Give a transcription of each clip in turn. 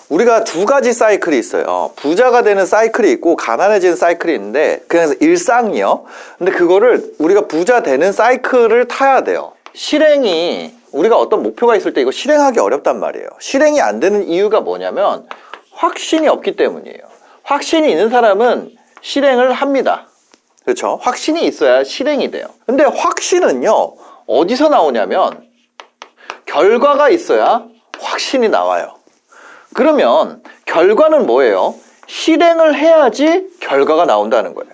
우리가 두 가지 사이클이 있어요. 부자가 되는 사이클이 있고 가난해지는 사이클이 있는데 그래서 일상이요. 근데 그거를 우리가 부자 되는 사이클을 타야 돼요. 실행이 우리가 어떤 목표가 있을 때 이거 실행하기 어렵단 말이에요. 실행이 안 되는 이유가 뭐냐면 확신이 없기 때문이에요. 확신이 있는 사람은 실행을 합니다. 그렇죠? 확신이 있어야 실행이 돼요. 근데 확신은요 어디서 나오냐면 결과가 있어야 확신이 나와요. 그러면 결과는 뭐예요? 실행을 해야지 결과가 나온다는 거예요.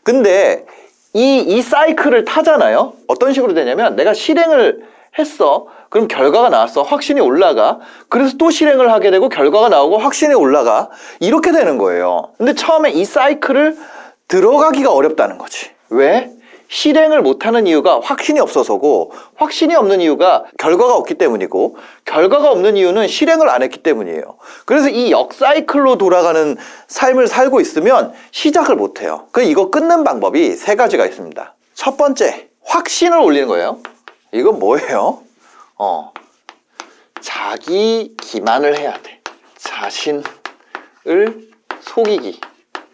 근데 이 사이클을 타잖아요. 어떤 식으로 되냐면 내가 실행을 했어. 그럼 결과가 나왔어. 확신이 올라가. 그래서 또 실행을 하게 되고 결과가 나오고 확신이 올라가. 이렇게 되는 거예요. 근데 처음에 이 사이클을 들어가기가 어렵다는 거지. 왜? 실행을 못하는 이유가 확신이 없어서고 확신이 없는 이유가 결과가 없기 때문이고 결과가 없는 이유는 실행을 안 했기 때문이에요. 그래서 이 역사이클로 돌아가는 삶을 살고 있으면 시작을 못해요. 그래서 이거 끊는 방법이 세 가지가 있습니다. 첫 번째, 확신을 올리는 거예요. 이건 뭐예요? 자기 기만을 해야 돼. 자신을 속이기.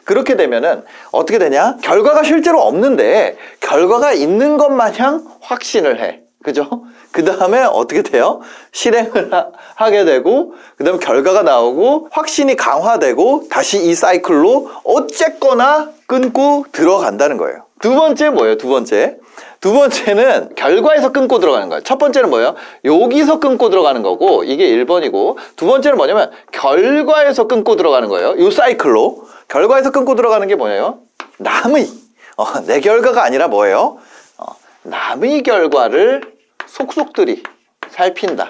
그렇게 되면은 어떻게 되냐? 결과가 실제로 없는데 결과가 있는 것 마냥 확신을 해. 그죠? 그 다음에 어떻게 돼요? 실행을 하게 되고 그 다음에 결과가 나오고 확신이 강화되고 다시 이 사이클로 어쨌거나 끊고 들어간다는 거예요. 두 번째 뭐예요? 두 번째는 결과에서 끊고 들어가는 거예요. 첫 번째는 뭐예요? 여기서 끊고 들어가는 거고 이게 1번이고 두 번째는 뭐냐면 결과에서 끊고 들어가는 거예요. 이 사이클로 결과에서 끊고 들어가는 게 뭐예요? 남의 내 결과가 아니라 뭐예요? 남의 결과를 속속들이 살핀다.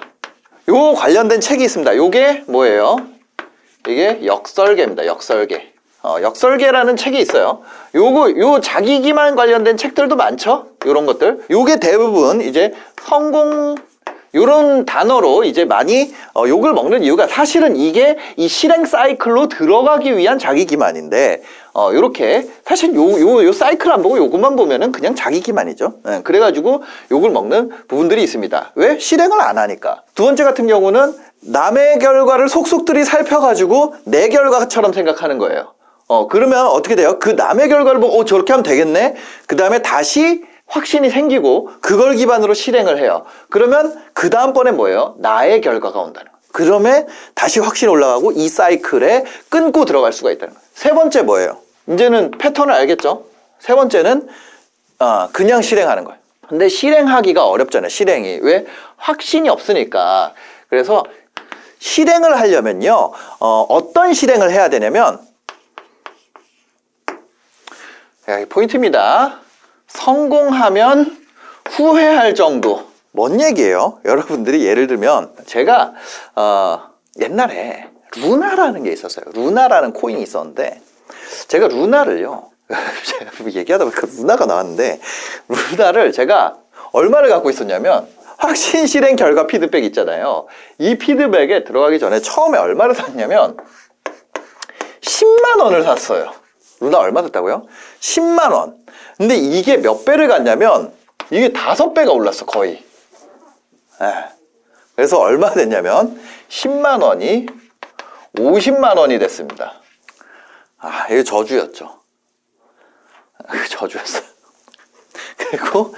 요 관련된 책이 있습니다. 요게 뭐예요? 이게 역설계입니다. 역설계라는 책이 있어요. 요 자기기만 관련된 책들도 많죠? 요런 것들. 요게 대부분 이제 성공 요런 단어로 이제 많이 욕을 먹는 이유가 사실은 이게 이 실행 사이클로 들어가기 위한 자기기만인데 요렇게 사실 요 사이클 안 보고 요것만 보면은 그냥 자기기만이죠. 그래가지고 욕을 먹는 부분들이 있습니다. 왜? 실행을 안 하니까. 두 번째 같은 경우는 남의 결과를 속속들이 살펴가지고 내 결과처럼 생각하는 거예요. 그러면 어떻게 돼요? 그 남의 결과를 보고 저렇게 하면 되겠네? 그 다음에 다시 확신이 생기고 그걸 기반으로 실행을 해요. 그러면 그 다음번에 뭐예요? 나의 결과가 온다는 거예요. 그러면 다시 확신이 올라가고 이 사이클에 끊고 들어갈 수가 있다는 거예요. 세 번째 뭐예요? 이제는 패턴을 알겠죠? 세 번째는 그냥 실행하는 거예요. 근데 실행하기가 어렵잖아요. 실행이. 왜? 확신이 없으니까. 그래서 실행을 하려면요. 어떤 실행을 해야 되냐면 포인트입니다. 성공하면 후회할 정도. 뭔 얘기예요? 여러분들이 예를 들면 제가 옛날에 루나라는 게 있었어요. 루나라는 코인이 있었는데 제가 루나를요 제가 얘기하다 보니까 루나가 나왔는데 루나를 제가 얼마를 갖고 있었냐면 확신 실행 결과 피드백 있잖아요. 이 피드백에 들어가기 전에 처음에 얼마를 샀냐면 10만 원을 샀어요. 루나 얼마 샀다고요? 10만 원. 근데 이게 몇 배를 갔냐면 이게 5배가 올랐어 거의. 그래서 얼마 됐냐면 10만 원이 50만 원이 됐습니다. 이게 저주였죠. 저주였어요. 그리고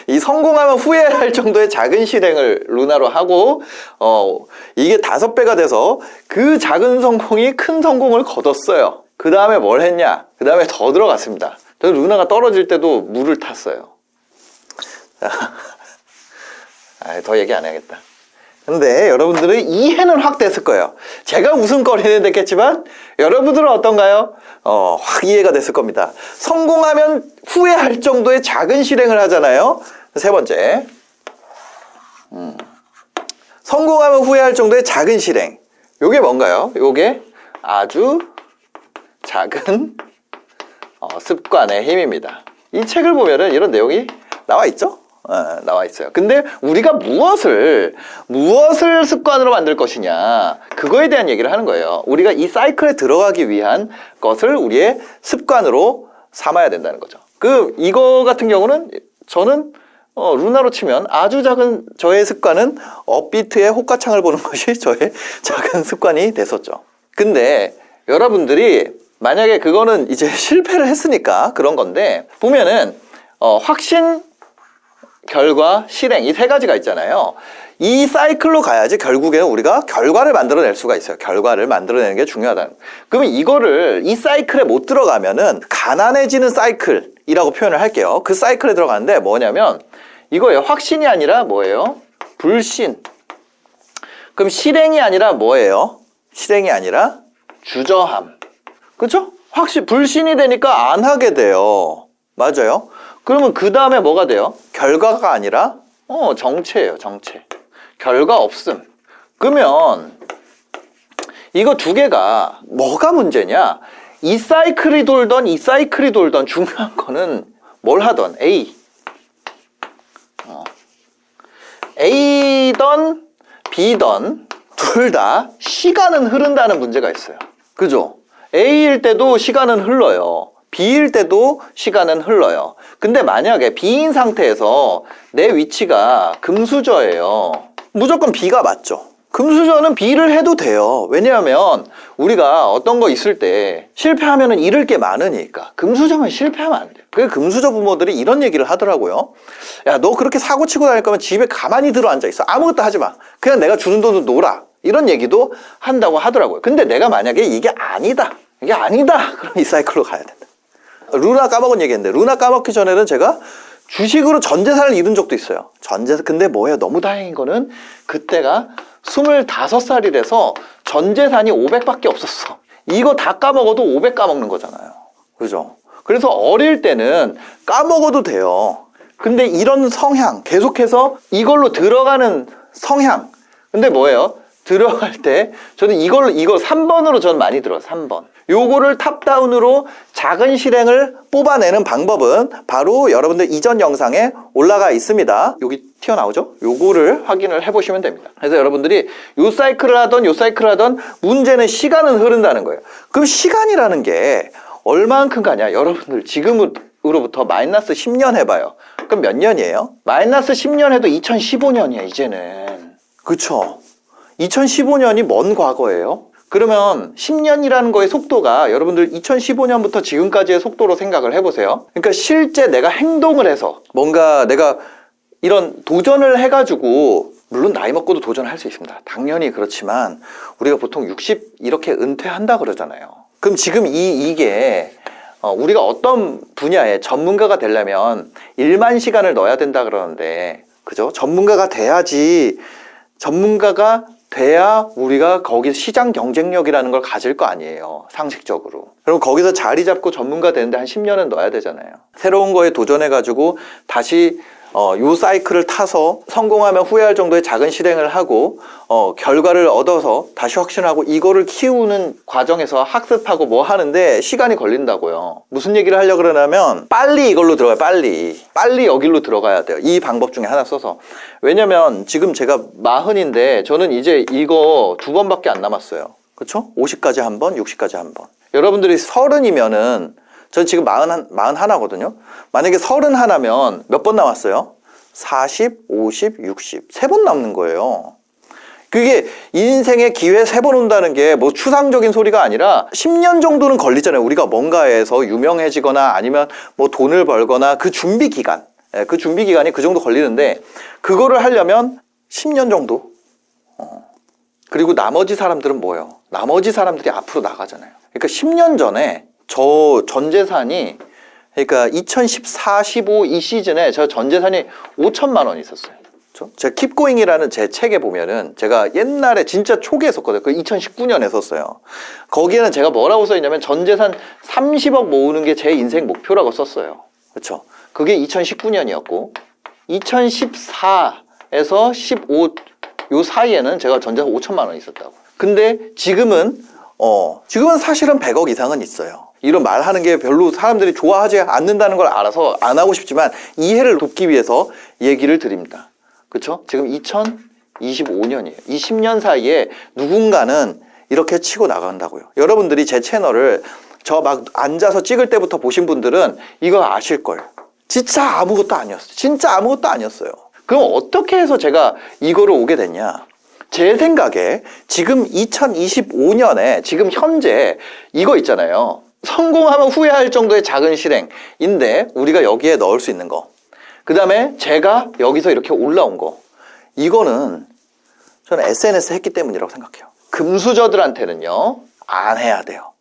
이 성공하면 후회할 정도의 작은 실행을 루나로 하고 이게 5배가 돼서 그 작은 성공이 큰 성공을 거뒀어요. 그 다음에 뭘 했냐? 그 다음에 더 들어갔습니다. 루나가 떨어질 때도 물을 탔어요. 더 얘기 안 해야겠다. 근데 여러분들은 이해는 확 됐을 거예요. 제가 웃음거리는 됐겠지만 여러분들은 어떤가요? 확 이해가 됐을 겁니다. 성공하면 후회할 정도의 작은 실행을 하잖아요. 세 번째, 성공하면 후회할 정도의 작은 실행. 요게 뭔가요? 요게 아주 작은 습관의 힘입니다. 이 책을 보면은 이런 내용이 나와 있죠? 나와 있어요. 근데 우리가 무엇을 습관으로 만들 것이냐, 그거에 대한 얘기를 하는 거예요. 우리가 이 사이클에 들어가기 위한 것을 우리의 습관으로 삼아야 된다는 거죠. 이거 같은 경우는 저는 루나로 치면 아주 작은 저의 습관은 업비트의 호가창을 보는 것이 저의 작은 습관이 됐었죠. 근데 여러분들이 만약에 그거는 이제 실패를 했으니까 그런 건데, 보면은 확신, 결과, 실행, 이 세 가지가 있잖아요. 이 사이클로 가야지 결국에는 우리가 결과를 만들어낼 수가 있어요. 결과를 만들어내는 게 중요하다는. 그러면 이거를 이 사이클에 못 들어가면은 가난해지는 사이클이라고 표현을 할게요. 그 사이클에 들어가는데 뭐냐면 이거예요. 확신이 아니라 뭐예요? 불신. 그럼 실행이 아니라 뭐예요? 실행이 아니라 주저함. 그렇죠? 불신이 되니까 안 하게 돼요. 맞아요. 그러면 그 다음에 뭐가 돼요? 결과가 아니라 정체예요. 정체. 결과 없음. 그러면 이거 두 개가 뭐가 문제냐? 이 사이클이 돌던 이 사이클이 돌던 중요한 거는 뭘 하던 A던 B던 둘 다 시간은 흐른다는 문제가 있어요. 그죠? A일 때도 시간은 흘러요. B일 때도 시간은 흘러요. 근데 만약에 B인 상태에서 내 위치가 금수저예요. 무조건 B가 맞죠. 금수저는 B를 해도 돼요. 왜냐하면 우리가 어떤 거 있을 때 실패하면 잃을 게 많으니까. 금수저면 실패하면 안 돼요. 그래서 금수저 부모들이 이런 얘기를 하더라고요. 야, 너 그렇게 사고 치고 다닐 거면 집에 가만히 들어 앉아 있어. 아무것도 하지 마. 그냥 내가 주는 돈으로 놀아. 이런 얘기도 한다고 하더라고요. 근데 내가 만약에 이게 아니다. 그럼 이 사이클로 가야 된다. 루나 까먹은 얘기했는데, 루나 까먹기 전에는 제가 주식으로 전 재산을 잃은 적도 있어요. 근데 뭐예요? 너무 다행인 거는 그때가 25살이라서 전 재산이 500밖에 없었어. 이거 다 까먹어도 500 까먹는 거잖아요. 그죠? 그래서 어릴 때는 까먹어도 돼요. 근데 이런 성향, 계속해서 이걸로 들어가는 성향. 근데 뭐예요? 들어갈 때 저는 이거 3번으로 저는 많이 들어요. 3번. 요거를 탑다운으로 작은 실행을 뽑아내는 방법은 바로 여러분들 이전 영상에 올라가 있습니다. 여기 튀어나오죠? 요거를 확인을 해보시면 됩니다. 그래서 여러분들이 요 사이클을 하던 문제는 시간은 흐른다는 거예요. 그럼 시간이라는 게 얼만큼 가냐? 여러분들 지금으로부터 마이너스 10년 해봐요. 그럼 몇 년이에요? 마이너스 10년 해도 2015년이야 이제는. 그쵸? 2015년이 먼 과거예요. 그러면 10년이라는 거의 속도가 여러분들 2015년부터 지금까지의 속도로 생각을 해보세요. 그러니까 실제 내가 행동을 해서 뭔가 내가 이런 도전을 해가지고, 물론 나이 먹고도 도전할 수 있습니다. 당연히 그렇지만 우리가 보통 60 이렇게 은퇴한다 그러잖아요. 그럼 지금 이게 우리가 어떤 분야에 전문가가 되려면 1만 시간을 넣어야 된다 그러는데, 그죠? 전문가가 돼야 우리가 거기 시장 경쟁력이라는 걸 가질 거 아니에요. 상식적으로. 그럼 거기서 자리 잡고 전문가 되는데 한 10년은 넣어야 되잖아요. 새로운 거에 도전해가지고 다시 요 사이클을 타서 성공하면 후회할 정도의 작은 실행을 하고 결과를 얻어서 다시 확신하고 이거를 키우는 과정에서 학습하고 뭐 하는데 시간이 걸린다고요. 무슨 얘기를 하려고 그러냐면 빨리 이걸로 들어가요. 빨리 여기로 들어가야 돼요. 이 방법 중에 하나 써서. 왜냐면 지금 제가 40인데 저는 이제 이거 2번밖에 안 남았어요. 그렇죠? 50까지 한 번, 60까지 한 번. 여러분들이 30이면은 전 지금 41거든요. 만약에 31면 몇 번 남았어요? 40, 50, 60. 3번 남는 거예요. 그게 인생의 기회 3번 온다는 게 뭐 추상적인 소리가 아니라 10년 정도는 걸리잖아요. 우리가 뭔가에서 유명해지거나 아니면 뭐 돈을 벌거나 그 준비 기간이 그 정도 걸리는데, 그거를 하려면 10년 정도? 그리고 나머지 사람들은 뭐예요? 나머지 사람들이 앞으로 나가잖아요. 그러니까 10년 전에 저 전 재산이, 그러니까 2014, 15 이 시즌에 저 전 재산이 5천만 원 있었어요. 그렇죠? 제가 킵고잉이라는 제 책에 보면은 제가 옛날에 진짜 초기에 썼거든요. 그 2019년에 썼어요. 거기에는 제가 뭐라고 써있냐면 전 재산 30억 모으는 게 제 인생 목표라고 썼어요. 그렇죠? 그게 2019년이었고 2014에서 15 요 사이에는 제가 전 재산 5천만 원 있었다고. 근데 지금은 사실은 100억 이상은 있어요. 이런 말 하는 게 별로 사람들이 좋아하지 않는다는 걸 알아서 안 하고 싶지만 이해를 돕기 위해서 얘기를 드립니다. 그렇죠? 지금 2025년이에요. 이 10년 사이에 누군가는 이렇게 치고 나간다고요. 여러분들이 제 채널을 저 막 앉아서 찍을 때부터 보신 분들은 이거 아실 거예요. 진짜 아무것도 아니었어요. 진짜 아무것도 아니었어요. 그럼 어떻게 해서 제가 이거를 오게 됐냐? 제 생각에 지금 2025년에 지금 현재 이거 있잖아요. 성공하면 후회할 정도의 작은 실행인데 우리가 여기에 넣을 수 있는 거. 그 다음에 제가 여기서 이렇게 올라온 거. 이거는 저는 SNS 했기 때문이라고 생각해요. 금수저들한테는요, 안 해야 돼요.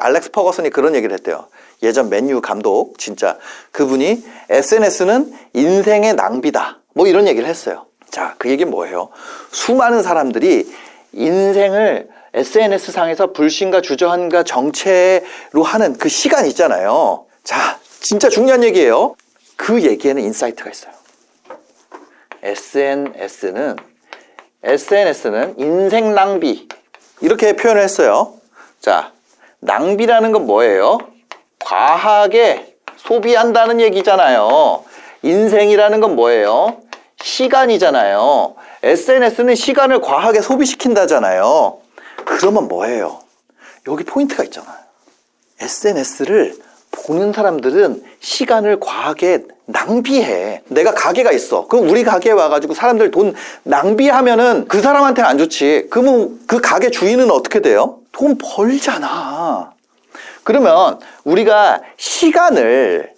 알렉스 퍼거슨이 그런 얘기를 했대요. 예전 맨유 감독, 진짜 그분이 SNS는 인생의 낭비다. 뭐 이런 얘기를 했어요. 자, 그 얘기는 뭐예요? 수많은 사람들이 인생을 SNS상에서 불신과 주저함과 정체로 하는 그 시간 있잖아요. 자, 진짜 중요한 얘기예요. 그 얘기에는 인사이트가 있어요. SNS는 인생 낭비. 이렇게 표현을 했어요. 자, 낭비라는 건 뭐예요? 과하게 소비한다는 얘기잖아요. 인생이라는 건 뭐예요? 시간이잖아요. SNS는 시간을 과하게 소비시킨다잖아요. 그러면 뭐예요? 여기 포인트가 있잖아요. SNS를 보는 사람들은 시간을 과하게 낭비해. 내가 가게가 있어. 그럼 우리 가게에 와가지고 사람들 돈 낭비하면은 그 사람한테는 안 좋지. 그러면 그 가게 주인은 어떻게 돼요? 돈 벌잖아. 그러면 우리가 시간을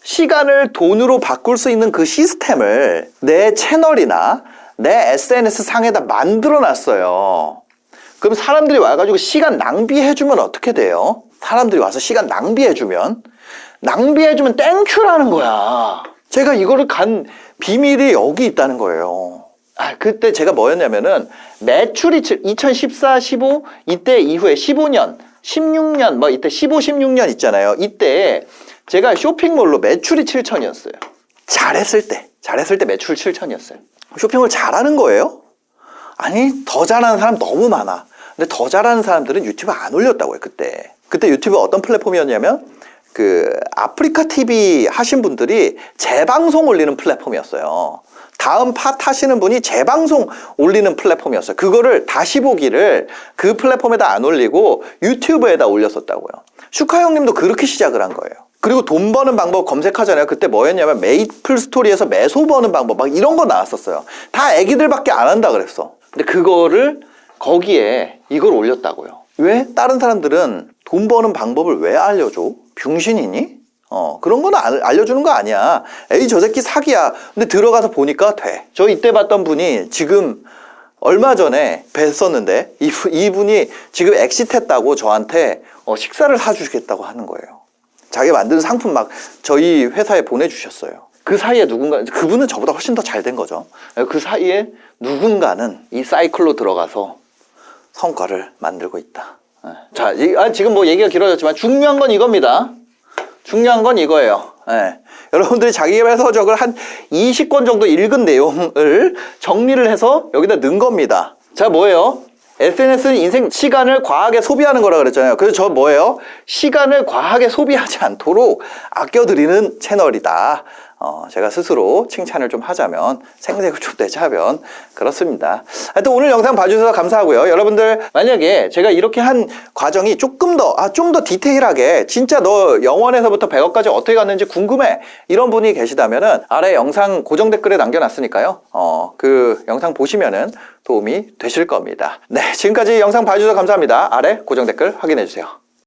돈으로 바꿀 수 있는 그 시스템을 내 채널이나 내 SNS 상에다 만들어 놨어요. 그럼 사람들이 와가지고 시간 낭비해주면 어떻게 돼요? 사람들이 와서 시간 낭비해주면 땡큐라는 거야. 제가 이거를 간 비밀이 여기 있다는 거예요. 그때 제가 뭐였냐면은 매출이 2014, 15 이때 이후에 15년, 16년 뭐 이때 15, 16년 있잖아요. 이때 제가 쇼핑몰로 매출이 7천이었어요. 잘했을 때 매출 7천이었어요. 쇼핑을 잘하는 거예요? 아니, 더 잘하는 사람 너무 많아. 근데 더 잘하는 사람들은 유튜브 안 올렸다고요, 그때. 그때 유튜브 어떤 플랫폼이었냐면 그 아프리카 TV 하신 분들이 재방송 올리는 플랫폼이었어요. 다음 팟 하시는 분이 재방송 올리는 플랫폼이었어요. 그거를 다시 보기를 그 플랫폼에다 안 올리고 유튜브에다 올렸었다고요. 슈카 형님도 그렇게 시작을 한 거예요. 그리고 돈 버는 방법 검색하잖아요. 그때 뭐였냐면 메이플 스토리에서 매소 버는 방법 막 이런 거 나왔었어요. 다 애기들밖에 안 한다 그랬어. 근데 그거를 거기에 이걸 올렸다고요. 왜? 다른 사람들은 돈 버는 방법을 왜 알려줘? 병신이니? 그런 건 알려주는 거 아니야. 에이, 저 새끼 사기야. 근데 들어가서 보니까 돼. 저 이때 봤던 분이 지금 얼마 전에 뵀었는데 이분이 지금 엑시트했다고 저한테 식사를 사주겠다고 하는 거예요. 자기가 만든 상품 막 저희 회사에 보내주셨어요. 그 사이에 그분은 저보다 훨씬 더 잘 된 거죠. 그 사이에 누군가는 이 사이클로 들어가서 성과를 만들고 있다. 자, 지금 뭐 얘기가 길어졌지만 중요한 건 이겁니다. 중요한 건 이거예요. 여러분들이 자기개발 서적을 한 20권 정도 읽은 내용을 정리를 해서 여기다 넣은 겁니다. 자, 뭐예요? SNS는 인생 시간을 과하게 소비하는 거라 그랬잖아요. 그래서 저 뭐예요? 시간을 과하게 소비하지 않도록 아껴드리는 채널이다. 제가 스스로 칭찬을 좀 하자면, 생색을 좀 내자면 그렇습니다. 하여튼 오늘 영상 봐주셔서 감사하고요. 여러분들 만약에 제가 이렇게 한 과정이 조금 더 좀 더 디테일하게 진짜 너 0원에서부터 100억까지 어떻게 갔는지 궁금해 이런 분이 계시다면은 아래 영상 고정 댓글에 남겨놨으니까요. 그 영상 보시면은 도움이 되실 겁니다. 네, 지금까지 영상 봐주셔서 감사합니다. 아래 고정 댓글 확인해주세요.